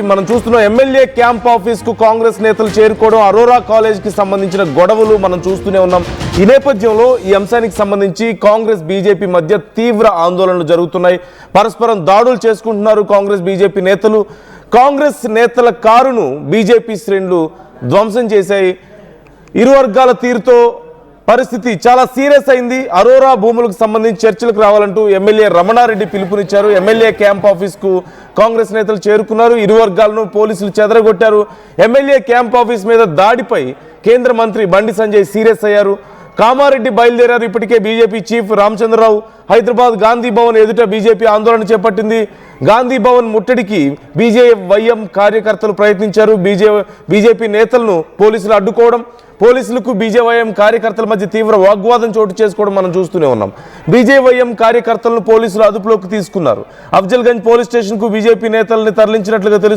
మనం చూస్తున్న MLA camp office కు కాంగ్రెస్ నేతలు చేరుకోవడం అరోరా కాలేజ్ కి సంబంధించిన గొడవలు మనం చూస్తూనే ఉన్నాం. ఈ నేపథ్యంలో ఈ అంశానికి సంబంధించి కాంగ్రెస్ బీజేపీ మధ్య తీవ్ర ఆందోళనలు జరుగుతున్నాయి. పరస్పరం దాడులు చేసుకుంటున్నారు కాంగ్రెస్ బీజేపీ నేతలు. కాంగ్రెస్ నేతల కారును బీజేపీ శ్రేణులు ధ్వంసం చేశాయి. ఇరు వర్గాల తీరుతో పరిస్థితి చాలా సీరియస్ అయింది. అరోరా భూములకు సంబంధించి చర్చలకు రావాలంటూ ఎమ్మెల్యే రమణారెడ్డి పిలుపునిచ్చారు. ఎమ్మెల్యే క్యాంప్ ఆఫీస్ కు కాంగ్రెస్ నేతలు చేరుకున్నారు. ఇరు వర్గాలను పోలీసులు చెదరగొట్టారు. ఎమ్మెల్యే క్యాంప్ ఆఫీస్ మీద దాడిపై కేంద్ర మంత్రి బండి సంజయ్ సీరియస్ అయ్యారు. కామారెడ్డి బయలుదేరారు. ఇప్పటికే బీజేపీ చీఫ్ రామచంద్రరావు హైదరాబాద్ గాంధీ భవన్ ఎదుట బీజేపీ ఆందోళన చేపట్టింది. గాంధీ భవన్ ముట్టడికి బీజేవైఎం కార్యకర్తలు ప్రయత్నించారు. బీజేపీ నేతలను పోలీసులు అడ్డుకోవడం, పోలీసులకు బీజేవైఎం కార్యకర్తల మధ్య తీవ్ర వాగ్వాదం చోటు చేసుకోవడం మనం చూస్తూనే ఉన్నాం. బీజేవైఎం కార్యకర్తలను పోలీసులు అదుపులోకి తీసుకున్నారు. అఫ్జల్గంజ్ పోలీస్ స్టేషన్ కు బీజేపీ నేతల్ని తరలించినట్లుగా తెలుసు.